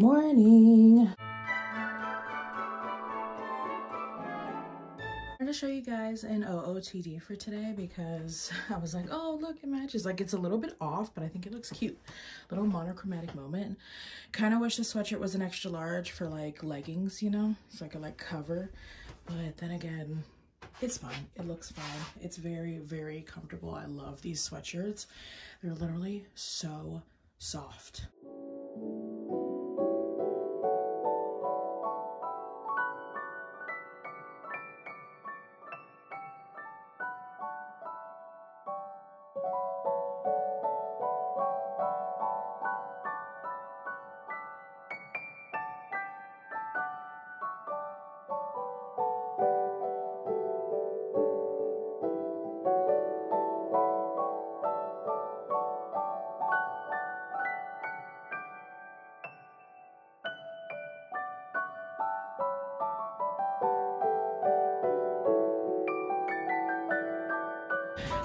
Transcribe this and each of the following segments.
Morning. I'm going to show you guys an OOTD for today because I was like, oh look, it matches. Like, it's a little bit off, but I think it looks cute. Little monochromatic moment. Kind of wish the sweatshirt was an extra large for like leggings, you know, so I could like cover. But then again, it's fine. It looks fine. It's very, very comfortable. I love these sweatshirts. They're literally so soft.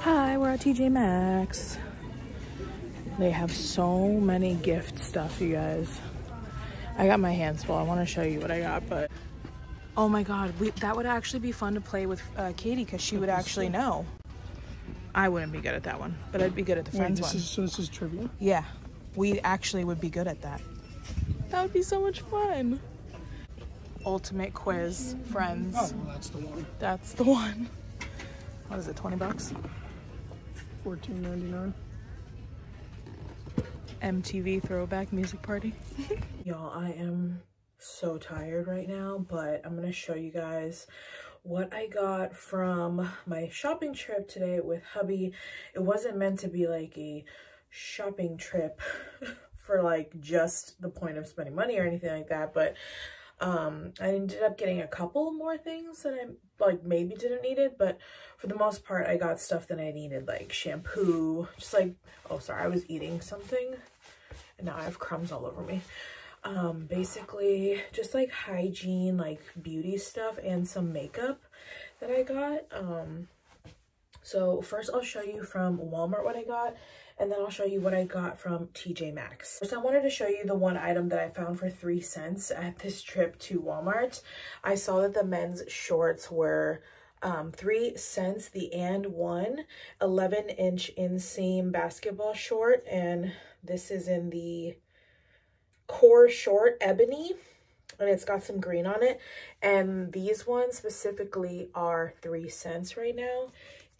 Hi, we're at TJ Maxx. They have so many gift stuff, you guys. I got my hands full. I want to show you what I got, but oh my god, that would actually be fun to play with Katie because she would actually know. I wouldn't be good at that one, but I'd be good at the friends one. So this is trivia? Yeah, we actually would be good at that. That would be so much fun. Ultimate quiz, friends. Oh, well, that's the one. That's the one. What is it, 20 bucks? $14.99. MTV throwback music party. Y'all, I am so tired right now, but I'm gonna show you guys what I got from my shopping trip today with hubby. It wasn't meant to be like a shopping trip for like just the point of spending money or anything like that, but I ended up getting a couple more things that I like maybe didn't need it, but for the most part I got stuff that I needed, like shampoo, just like, oh sorry, I was eating something and now I have crumbs all over me. Basically just like hygiene, like beauty stuff, and some makeup that I got. So first I'll show you from Walmart what I got, and then I'll show you what I got from TJ Maxx. First, I wanted to show you the one item that I found for 3 cents at this trip to Walmart. I saw that the men's shorts were 3 cents, the and one 11-inch inseam basketball short, and this is in the core short ebony, and it's got some green on it, and these ones specifically are 3 cents right now.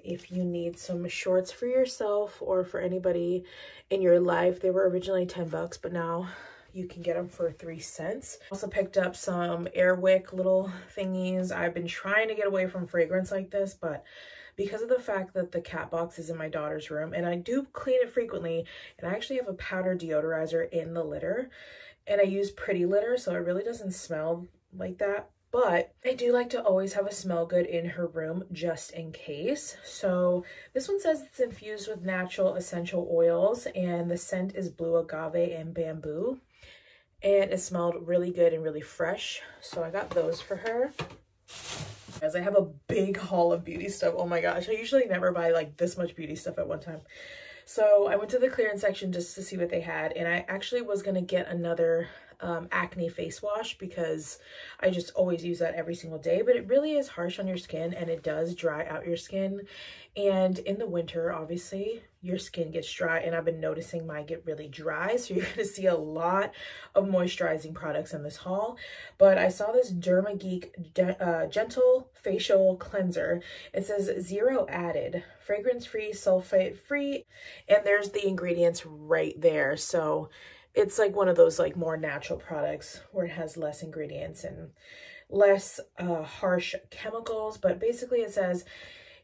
If you need some shorts for yourself or for anybody in your life, they were originally 10 bucks, but now you can get them for 3 cents. Also picked up some Airwick little thingies. I've been trying to get away from fragrance like this, but because of the fact that the cat box is in my daughter's room and I do clean it frequently, and I actually have a powder deodorizer in the litter, and I use Pretty Litter, so it really doesn't smell like that. But I do like to always have a smell good in her room just in case. So this one says it's infused with natural essential oils, and the scent is blue agave and bamboo. And it smelled really good and really fresh. So I got those for her. As I have a big haul of beauty stuff. Oh my gosh, I usually never buy like this much beauty stuff at one time. So I went to the clearance section just to see what they had, and I actually was going to get another acne face wash because I just always use that every single day, but it really is harsh on your skin and it does dry out your skin. And in the winter, obviously, your skin gets dry, and I've been noticing mine get really dry. So you're going to see a lot of moisturizing products in this haul. But I saw this Derma Geek Gentle Facial Cleanser. It says 0 added, fragrance-free, sulfate-free, and there's the ingredients right there. So it's like one of those like more natural products where it has less ingredients and less harsh chemicals. But basically it says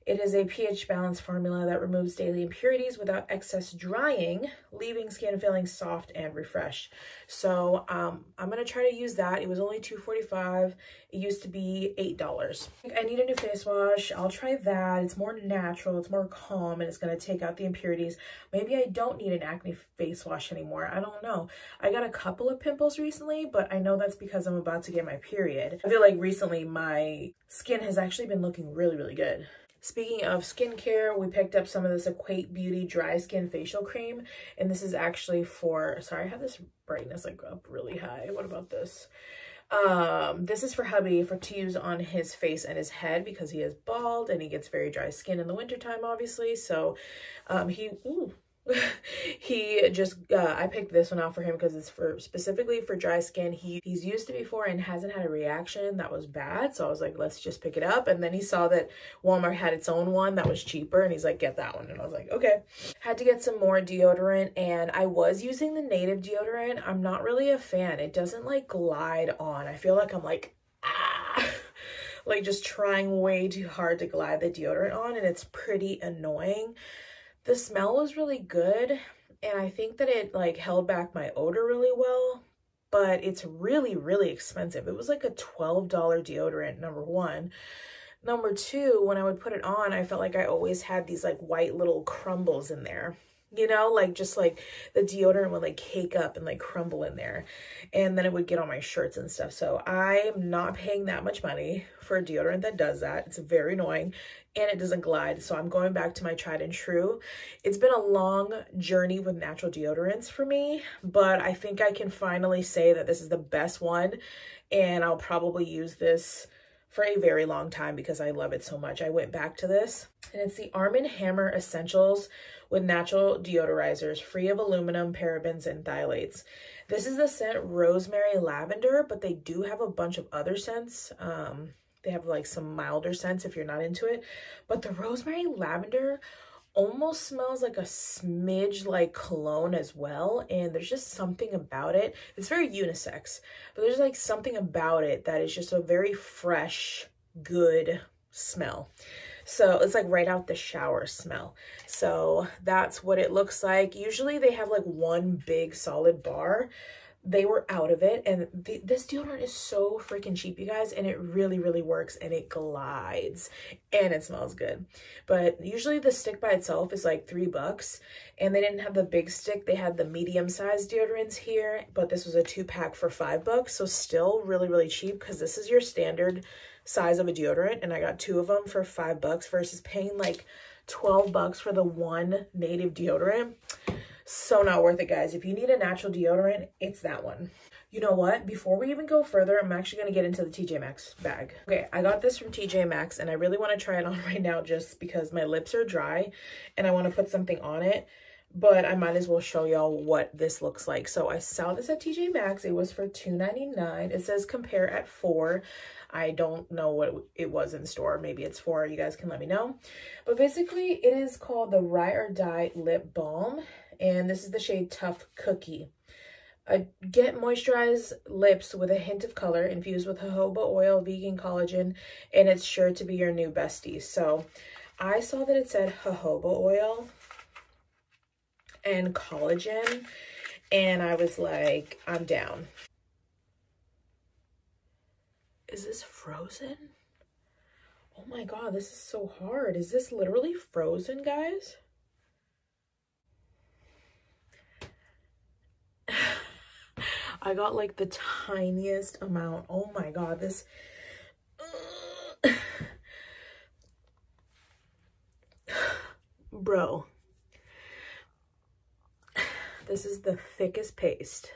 it is a pH balanced formula that removes daily impurities without excess drying, leaving skin feeling soft and refreshed. So I'm going to try to use that. It was only $2.45. It used to be $8. I need a new face wash. I'll try that. It's more natural. It's more calm, and it's going to take out the impurities. Maybe I don't need an acne face wash anymore. I don't know. I got a couple of pimples recently, but I know that's because I'm about to get my period. I feel like recently my skin has actually been looking really, really good. Speaking of skincare, we picked up some of this Equate Beauty Dry Skin Facial Cream. And this is actually for, sorry, I have this brightness like up really high. What about this? This is for hubby to use on his face and his head because he is bald and he gets very dry skin in the wintertime, obviously. So he just I picked this one out for him because it's specifically for dry skin. He's used it before and hasn't had a reaction that was bad, so I was like, let's just pick it up. And then he saw that Walmart had its own one that was cheaper and he's like, get that one. And I was like, okay. Had to get some more deodorant, and I was using the native deodorant. I'm not really a fan. It doesn't like glide on. I feel like I'm like like just trying way too hard to glide the deodorant on, and it's pretty annoying. The smell was really good, and I think that it like held back my odor really well, but it's really, really expensive. It was like a $12 deodorant, number one. Number two, when I would put it on, I felt like I always had these like white little crumbles in there. You know, like just like the deodorant would like cake up and like crumble in there, and then it would get on my shirts and stuff. So I am not paying that much money for a deodorant that does that. It's very annoying and it doesn't glide. So I'm going back to my tried and true. It's been a long journey with natural deodorants for me, but I think I can finally say that this is the best one, and I'll probably use this for a very long time because I love it so much. I went back to this, and it's the Arm & Hammer Essentials with natural deodorizers, free of aluminum, parabens, and phthalates. This is the scent Rosemary Lavender, but they do have a bunch of other scents. They have like some milder scents if you're not into it. But the Rosemary Lavender almost smells like a smidge like cologne as well, and there's just something about it. It's very unisex, but there's like something about it that is just a very fresh, good smell. So it's like right out the shower smell. So that's what it looks like. Usually they have like one big solid bar. They were out of it, and this deodorant is so freaking cheap, you guys, and it really, really works, and it glides, and it smells good. But usually the stick by itself is like $3, and they didn't have the big stick. They had the medium-sized deodorants here, but this was a 2-pack for $5, so still really, really cheap, because this is your standard size of a deodorant, and I got 2 of them for $5 versus paying like $12 for the one native deodorant. So not worth it, guys. If you need a natural deodorant, it's that one. You know what? Before we even go further, I'm actually going to get into the TJ Maxx bag. Okay, I got this from TJ Maxx, and I really want to try it on right now just because my lips are dry and I want to put something on it. But I might as well show y'all what this looks like. So I saw this at TJ Maxx. It was for $2.99. It says compare at 4. I don't know what it was in store. Maybe it's 4. You guys can let me know. But basically, it is called the Ride or Die Lip Balm. And this is the shade Tough Cookie. Get moisturized lips with a hint of color infused with jojoba oil, vegan collagen, and it's sure to be your new bestie. So I saw that it said jojoba oil and collagen, and I was like, I'm down. Is this frozen? Oh my god, this is so hard. Is this literally frozen, guys? I got like the tiniest amount. Oh my god, this bro, this is the thickest paste.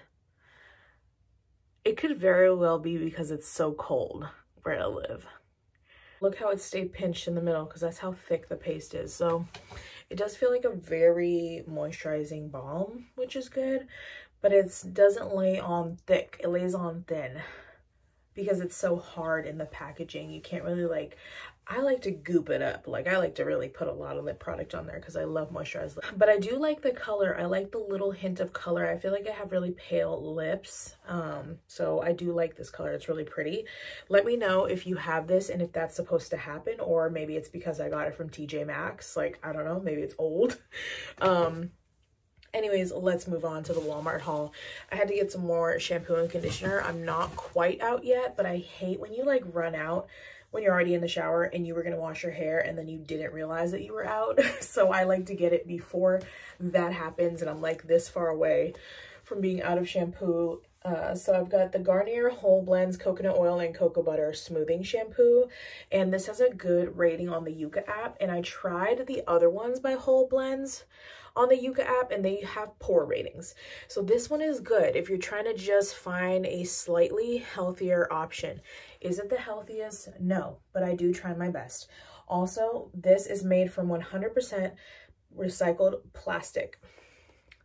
It could very well be because it's so cold where I live. Look how it stayed pinched in the middle because that's how thick the paste is. So it does feel like a very moisturizing balm, which is good. But it doesn't lay on thick, it lays on thin because it's so hard in the packaging. You can't really like, I like to goop it up. Like I like to really put a lot of lip product on there because I love moisturized lips. But I do like the color. I like the little hint of color. I feel like I have really pale lips. So I do like this color. It's really pretty. Let me know if you have this and if that's supposed to happen, or maybe it's because I got it from TJ Maxx. Like, I don't know, maybe it's old. Anyways, let's move on to the Walmart haul. I had to get some more shampoo and conditioner. I'm not quite out yet, but I hate when you like run out when you're already in the shower and you were gonna wash your hair and then you didn't realize that you were out. So I like to get it before that happens, and I'm like this far away from being out of shampoo So I've got the Garnier Whole Blends Coconut Oil and Cocoa Butter Smoothing Shampoo, and this has a good rating on the Yuka app, and I tried the other ones by Whole Blends on the Yuka app and they have poor ratings. So this one is good if you're trying to just find a slightly healthier option. Is it the healthiest? No, but I do try my best. Also, this is made from 100% recycled plastic.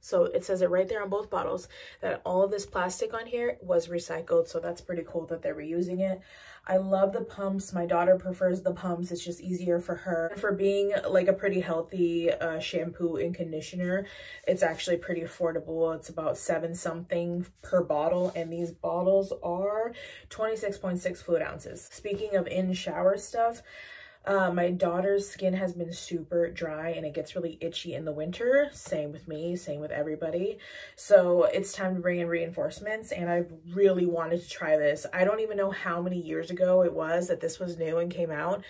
So it says it right there on both bottles that all of this plastic on here was recycled. So that's pretty cool that they're reusing it. I love the pumps. My daughter prefers the pumps. It's just easier for her. For being like a pretty healthy shampoo and conditioner, it's actually pretty affordable. It's about $7 something per bottle. And these bottles are 26.6 fluid ounces. Speaking of in-shower stuff, my daughter's skin has been super dry and it gets really itchy in the winter. Same with me, same with everybody. So it's time to bring in reinforcements, and I've really wanted to try this. I don't even know how many years ago it was that this was new and came out,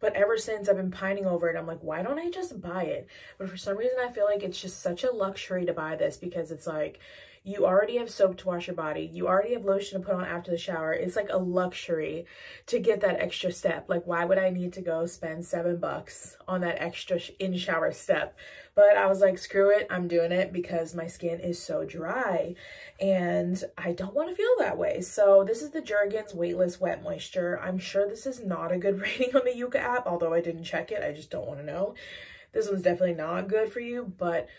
but ever since I've been pining over it. I'm like, why don't I just buy it? But for some reason I feel like it's just such a luxury to buy this, because it's like, you already have soap to wash your body. You already have lotion to put on after the shower. It's like a luxury to get that extra step. Like, why would I need to go spend $7 on that extra in-shower step? But I was like, screw it. I'm doing it because my skin is so dry and I don't want to feel that way. So this is the Jergens Weightless Wet Moisture. I'm sure this is not a good rating on the Yuka app, although I didn't check it. I just don't want to know. This one's definitely not good for you, but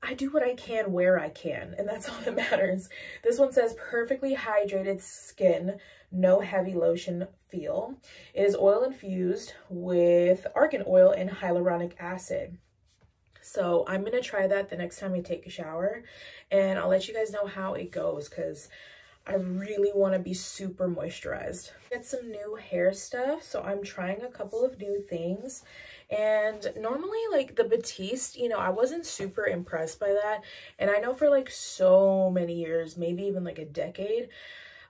I do what I can where I can, and that's all that matters. This one says perfectly hydrated skin, no heavy lotion feel. It is oil infused with argan oil and hyaluronic acid. So I'm going to try that the next time I take a shower, and I'll let you guys know how it goes, because I really want to be super moisturized. Get some new hair stuff, so I'm trying a couple of new things. And normally, like the Batiste, you know, I wasn't super impressed by that. And I know for like so many years, maybe even like a decade,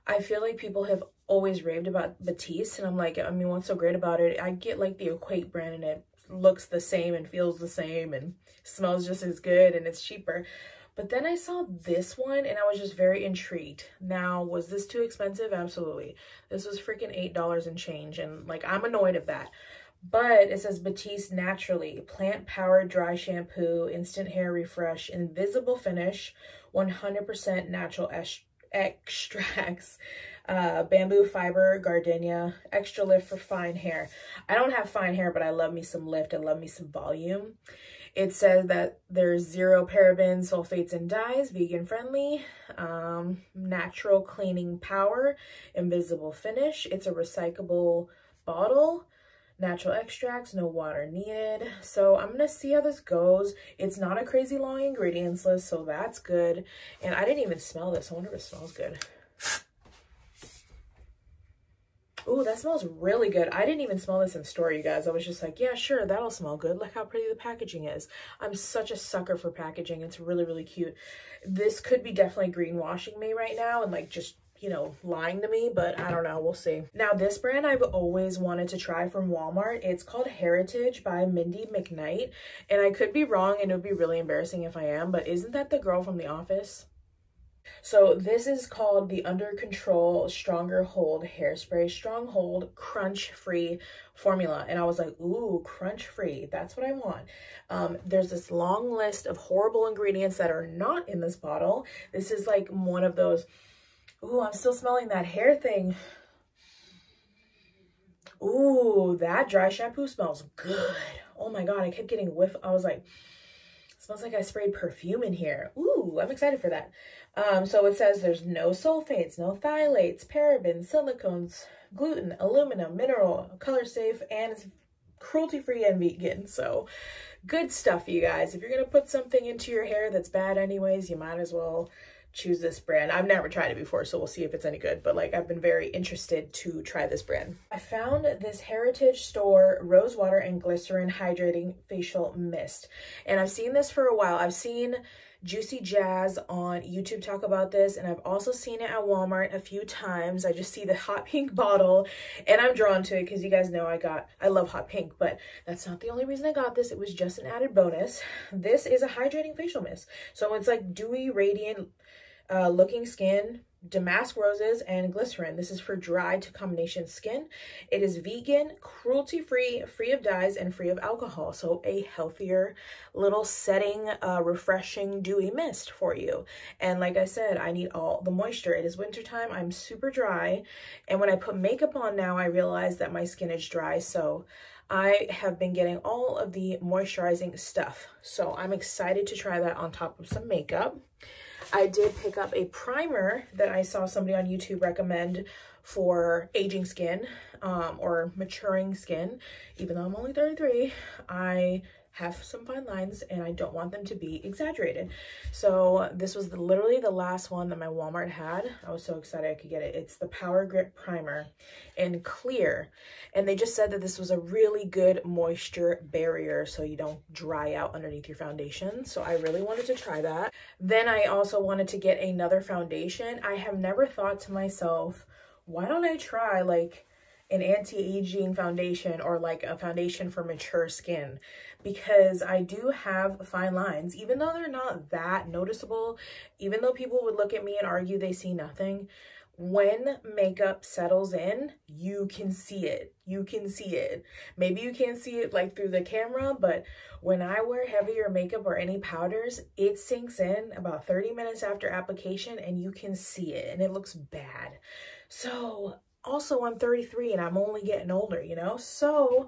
I feel like people have always raved about Batiste. And I'm like, I mean, what's so great about it? I get like the Equate brand, and it looks the same and feels the same and smells just as good, and it's cheaper. But then I saw this one and I was just very intrigued. Now, was this too expensive? Absolutely. This was freaking $8 and change, and like, I'm annoyed at that. But it says Batiste Naturally, plant powered dry shampoo, instant hair refresh, invisible finish, 100% natural extracts, bamboo fiber, gardenia, extra lift for fine hair. I don't have fine hair, but I love me some lift. I love me some volume. It says that there's 0 parabens, sulfates, and dyes, vegan friendly, natural cleaning power, invisible finish. It's a recyclable bottle. Natural extracts, no water needed. So I'm gonna see how this goes. It's not a crazy long ingredients list, so that's good. And I didn't even smell this. I wonder if it smells good. Ooh, that smells really good. I didn't even smell this in store, you guys. I was just like, yeah, sure, that'll smell good. Look how pretty the packaging is. I'm such a sucker for packaging. It's really, really cute. This could be definitely greenwashing me right now and like just, you know, lying to me, but I don't know, we'll see. Now, this brand I've always wanted to try from Walmart. It's called Heritage by Mindy McKnight, and I could be wrong, and it would be really embarrassing if I am, but isn't that the girl from The Office? So this is called the Under Control Stronger Hold Hairspray Strong Hold Crunch Free formula, and I was like, ooh, crunch free, that's what I want. There's this long list of horrible ingredients that are not in this bottle. This is like one of those. Ooh, I'm still smelling that hair thing. Ooh, that dry shampoo smells good. Oh my God, I kept getting a whiff. I was like, smells like I sprayed perfume in here. Ooh, I'm excited for that. So it says there's no sulfates, no phthalates, parabens, silicones, gluten, aluminum, mineral, color safe, and it's cruelty-free and vegan. So good stuff, you guys. If you're gonna put something into your hair that's bad anyways, you might as well choose this brand. I've never tried it before, so we'll see if it's any good, but like, I've been very interested to try this brand. I found this Heritage Store Rose Water and Glycerin Hydrating Facial Mist, and I've seen this for a while. I've seen Juicy Jazz on YouTube talk about this, and I've also seen it at Walmart a few times. I just see the hot pink bottle and I'm drawn to it because you guys know I love hot pink, but that's not the only reason I got this. It was just an added bonus. This is a hydrating facial mist, so it's like dewy, radiant looking skin, damask roses and glycerin. This is for dry to combination skin. It is vegan, cruelty-free, free of dyes, and free of alcohol. So a healthier little setting, refreshing, dewy mist for you. And like I said, I need all the moisture. It is wintertime. I'm super dry. And when I put makeup on now, I realize that my skin is dry. So I have been getting all of the moisturizing stuff. So I'm excited to try that on top of some makeup. I did pick up a primer that I saw somebody on YouTube recommend for aging skin, or maturing skin. Even though I'm only 33, I have some fine lines and I don't want them to be exaggerated. So this was literally the last one that my Walmart had. I was so excited I could get it. It's the Power Grip Primer in clear. And they just said that this was a really good moisture barrier so you don't dry out underneath your foundation. So I really wanted to try that. Then I also wanted to get another foundation. I have never thought to myself, why don't I try like an anti-aging foundation or like a foundation for mature skin, because I do have fine lines, even though they're not that noticeable, even though people would look at me and argue they see nothing. When makeup settles in, you can see it. You can see it. Maybe you can't see it like through the camera, but when I wear heavier makeup or any powders, it sinks in about 30 minutes after application and you can see it and it looks bad. So also, I'm 33 and I'm only getting older, you know? So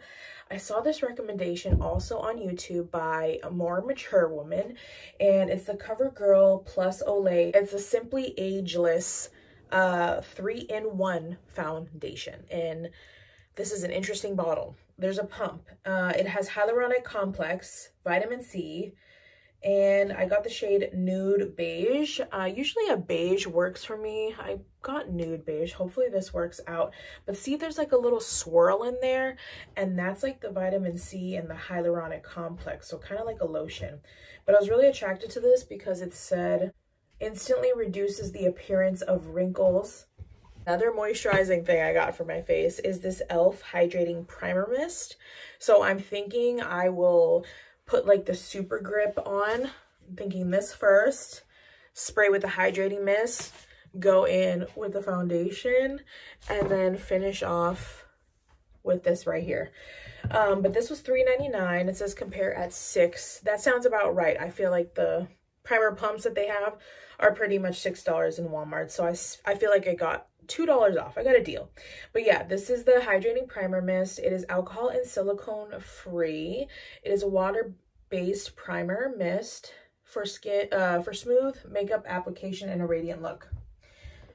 I saw this recommendation also on YouTube by a more mature woman, and it's the CoverGirl Plus Olay. It's a Simply Ageless 3-in-1 foundation, and this is an interesting bottle. There's a pump. It has hyaluronic complex, vitamin C, and I got the shade Nude Beige. Usually a beige works for me. I got Nude Beige. Hopefully this works out. But see, there's like a little swirl in there, and that's like the vitamin C and the hyaluronic complex, so kind of like a lotion. But I was really attracted to this because it said instantly reduces the appearance of wrinkles. Another moisturizing thing I got for my face is this e.l.f. Hydrating Primer Mist. So I'm thinking I will put like the super grip on. I'm thinking this first, spray with the hydrating mist, go in with the foundation, and then finish off with this right here. But this was $3.99. It says compare at $6. That sounds about right. I feel like the primer pumps that they have are pretty much $6 in Walmart. So I feel like I got $2 off. I got a deal. But yeah, this is the Hydrating Primer Mist. It is alcohol and silicone free. It is a water-based primer mist for skin, for smooth makeup application and a radiant look.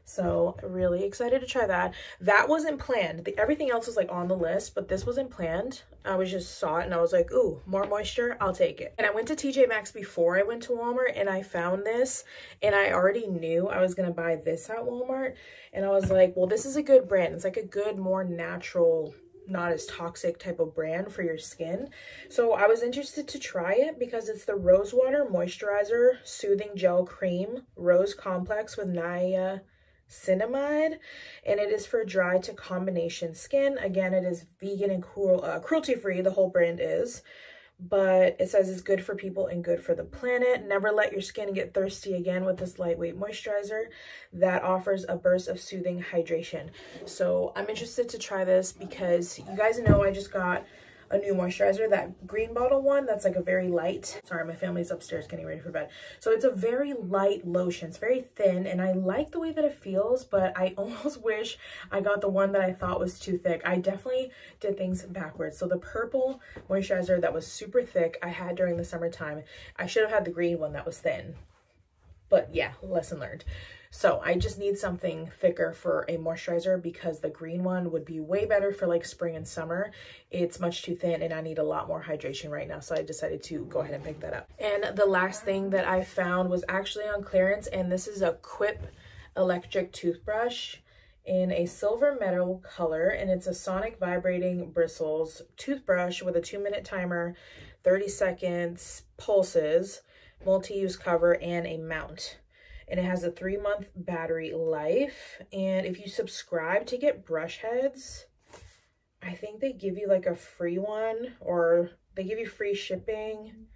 So really excited to try that. That wasn't planned. Everything else was like on the list, but this wasn't planned. I just saw it and I was like, ooh, more moisture, I'll take it. And I went to TJ Maxx before I went to Walmart, and I found this, and I already knew I was gonna buy this at Walmart. And I was like, well, this is a good brand. It's like a good, more natural, not as toxic type of brand for your skin. So I was interested to try it because it's the Rose Water Moisturizer Soothing Gel Cream Rose Complex with niacinamide, and it is for dry to combination skin. Again, it is vegan and cruelty free. The whole brand is, but it says it's good for people and good for the planet. Never let your skin get thirsty again with this lightweight moisturizer that offers a burst of soothing hydration. So I'm interested to try this because you guys know I just got a new moisturizer, that green bottle one, that's like a very light, sorry, my family's upstairs getting ready for bed. So it's a very light lotion. It's very thin, and I like the way that it feels, but I almost wish I got the one that I thought was too thick. I definitely did things backwards. So the purple moisturizer that was super thick I had during the summertime. I should have had the green one that was thin. But yeah, lesson learned. So I just need something thicker for a moisturizer because the green one would be way better for like spring and summer. It's much too thin and I need a lot more hydration right now. So I decided to go ahead and pick that up. And the last thing that I found was actually on clearance, and this is a Quip electric toothbrush in a silver metal color, and it's a sonic vibrating bristles toothbrush with a 2-minute timer, 30 seconds pulses, multi-use cover, and a mount. And it has a 3-month battery life. And if you subscribe to get brush heads, I think they give you like a free one, or they give you free shipping.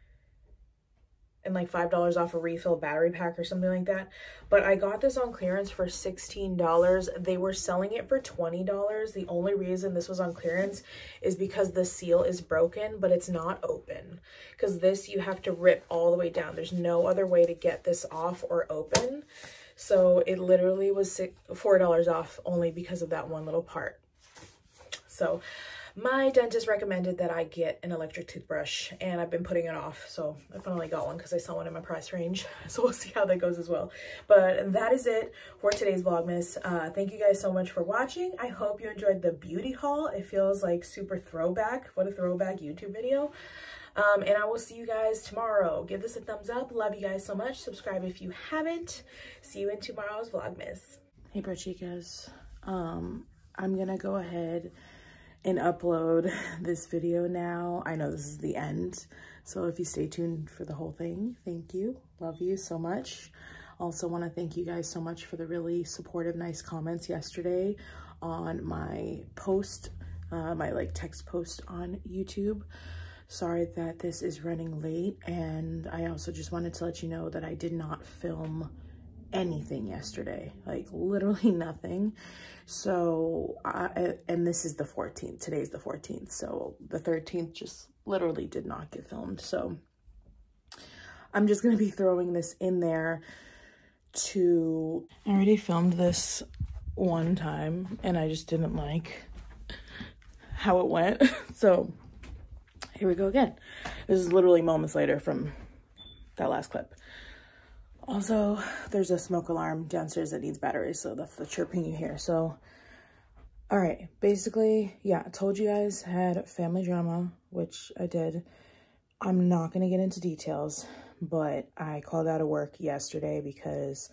and like $5 off a refill battery pack or something like that. But I got this on clearance for $16. They were selling it for $20. The only reason this was on clearance is because the seal is broken, but it's not open. Because this, you have to rip all the way down. There's no other way to get this off or open. So it literally was $4 off only because of that one little part. So my dentist recommended that I get an electric toothbrush, and I've been putting it off. So I finally got one because I saw one in my price range. So we'll see how that goes as well. But that is it for today's Vlogmas. Thank you guys so much for watching. I hope you enjoyed the beauty haul. It feels like super throwback. What a throwback YouTube video. And I will see you guys tomorrow. Give this a thumbs up. Love you guys so much. Subscribe if you haven't. See you in tomorrow's Vlogmas. Hey, BROCHIKAS. I'm gonna go ahead and upload this video now. I know this is the end, so if you stay tuned for the whole thing, thank you. Love you so much. Also want to thank you guys so much for the really supportive, nice comments yesterday on my post, my like text post on YouTube. Sorry that this is running late, and I also just wanted to let you know that I did not film anything yesterday, like literally nothing. So and this is the 14th, today's the 14th, so the 13th just literally did not get filmed. So I'm just gonna be throwing this in there to, I already filmed this one time and I just didn't like how it went. So here we go again. This is literally moments later from that last clip. Also, there's a smoke alarm downstairs that needs batteries, so that's the chirping you hear. So, all right, basically, yeah, I told you guys had family drama, which I did. I'm not going to get into details, but I called out of work yesterday because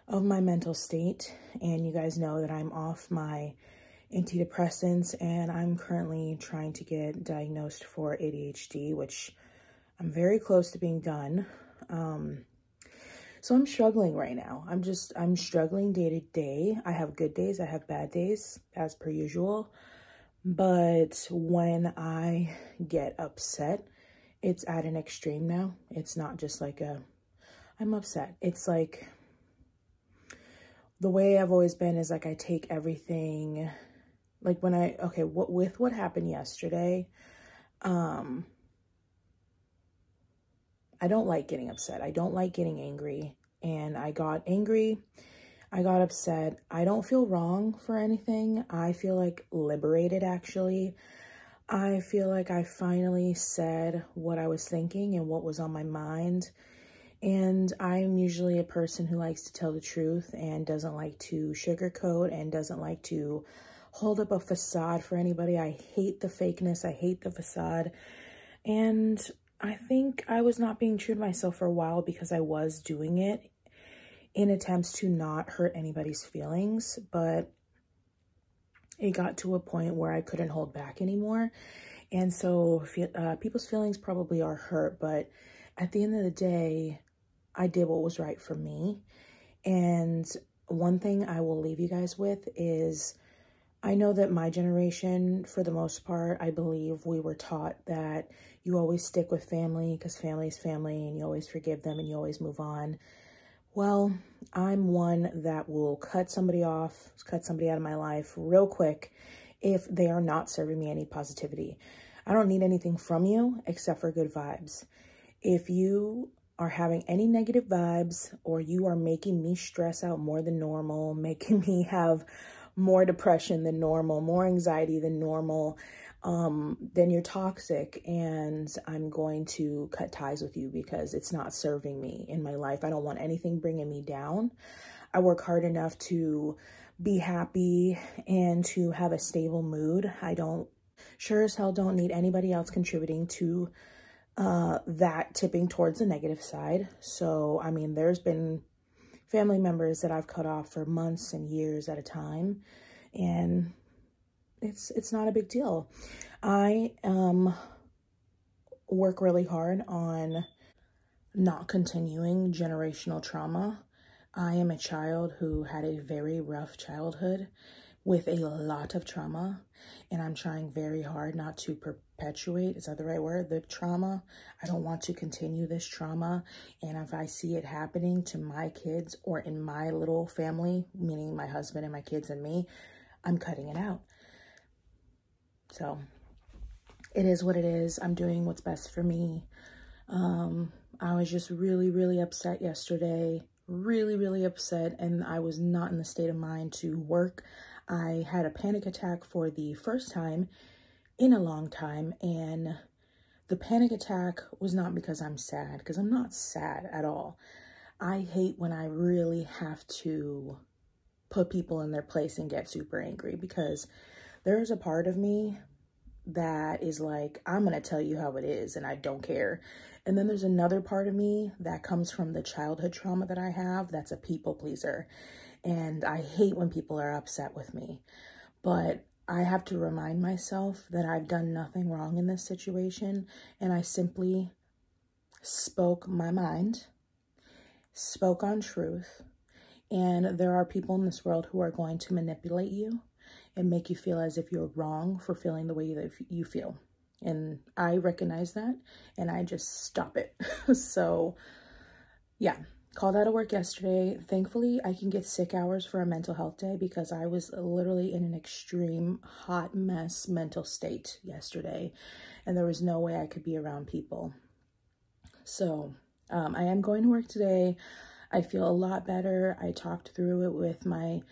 of my mental state, and you guys know that I'm off my antidepressants, and I'm currently trying to get diagnosed for ADHD, which I'm very close to being done. So I'm struggling right now. I'm struggling day to day. I have good days, I have bad days, as per usual. But when I get upset, it's at an extreme now. It's not just like I'm upset. It's like, the way I've always been is like I take everything, like when with what happened yesterday, I don't like getting upset. I don't like getting angry. And I got angry. I got upset. I don't feel wrong for anything. I feel like liberated, actually. I feel like I finally said what I was thinking and what was on my mind. And I'm usually a person who likes to tell the truth and doesn't like to sugarcoat and doesn't like to hold up a facade for anybody. I hate the fakeness. I hate the facade. And I think I was not being true to myself for a while because I was doing it in attempts to not hurt anybody's feelings, but it got to a point where I couldn't hold back anymore. And so people's feelings probably are hurt, but at the end of the day, I did what was right for me. And one thing I will leave you guys with is, I know that my generation, for the most part, I believe we were taught that you always stick with family because family is family and you always forgive them and you always move on. Well, I'm one that will cut somebody off, cut somebody out of my life real quick if they are not serving me any positivity. I don't need anything from you except for good vibes. If you are having any negative vibes or you are making me stress out more than normal, making me have more depression than normal, more anxiety than normal, then you're toxic, and I'm going to cut ties with you because it's not serving me in my life. I don't want anything bringing me down. I work hard enough to be happy and to have a stable mood. I sure as hell don't need anybody else contributing to that tipping towards the negative side. So, I mean, there's been family members that I've cut off for months and years at a time, and it's not a big deal. I work really hard on not continuing generational trauma. I am a child who had a very rough childhood with a lot of trauma, and I'm trying very hard not to perpetuate, is that the right word, the trauma. I don't want to continue this trauma, and if I see it happening to my kids or in my little family, meaning my husband and my kids and me, I'm cutting it out. So it is what it is. I'm doing what's best for me. I was just really upset yesterday, really upset, and I was not in the state of mind to work. I had a panic attack for the first time in a long time, and the panic attack was not because I'm sad, because I'm not sad at all. I hate when I really have to put people in their place and get super angry, because there's a part of me that is like, I'm going to tell you how it is and I don't care. And then there's another part of me that comes from the childhood trauma that I have, that's a people pleaser. And I hate when people are upset with me. But I have to remind myself that I've done nothing wrong in this situation. And I simply spoke my mind, spoke on truth. And there are people in this world who are going to manipulate you and make you feel as if you're wrong for feeling the way that you feel. And I recognize that, and I just stop it. So yeah, called out of work yesterday. Thankfully, I can get sick hours for a mental health day, because I was literally in an extreme hot mess mental state yesterday, and there was no way I could be around people. So I am going to work today. I feel a lot better. I talked through it with my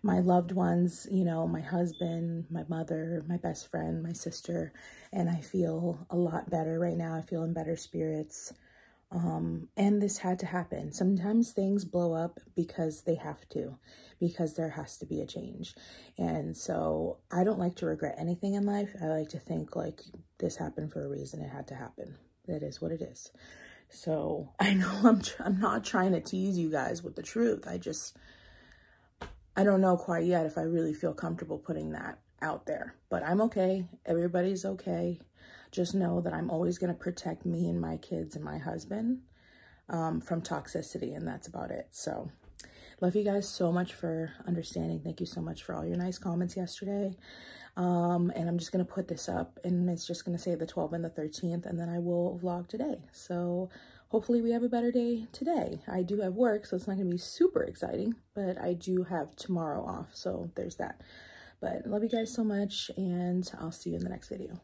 loved ones, you know, my husband, my mother, my best friend, my sister, and I feel a lot better right now. I feel in better spirits. And this had to happen. Sometimes things blow up because they have to, because there has to be a change. And so I don't like to regret anything in life. I like to think like this happened for a reason. It had to happen. It is what it is. So I know I'm not trying to tease you guys with the truth. I don't know quite yet if I really feel comfortable putting that out there, but I'm okay. Everybody's okay. Just know that I'm always going to protect me and my kids and my husband from toxicity, and that's about it. So love you guys so much for understanding. Thank you so much for all your nice comments yesterday. And I'm just going to put this up, and it's just going to say the 12th and the 13th, and then I will vlog today. So hopefully we have a better day today. I do have work, so it's not going to be super exciting, but I do have tomorrow off, so there's that. But love you guys so much, and I'll see you in the next video.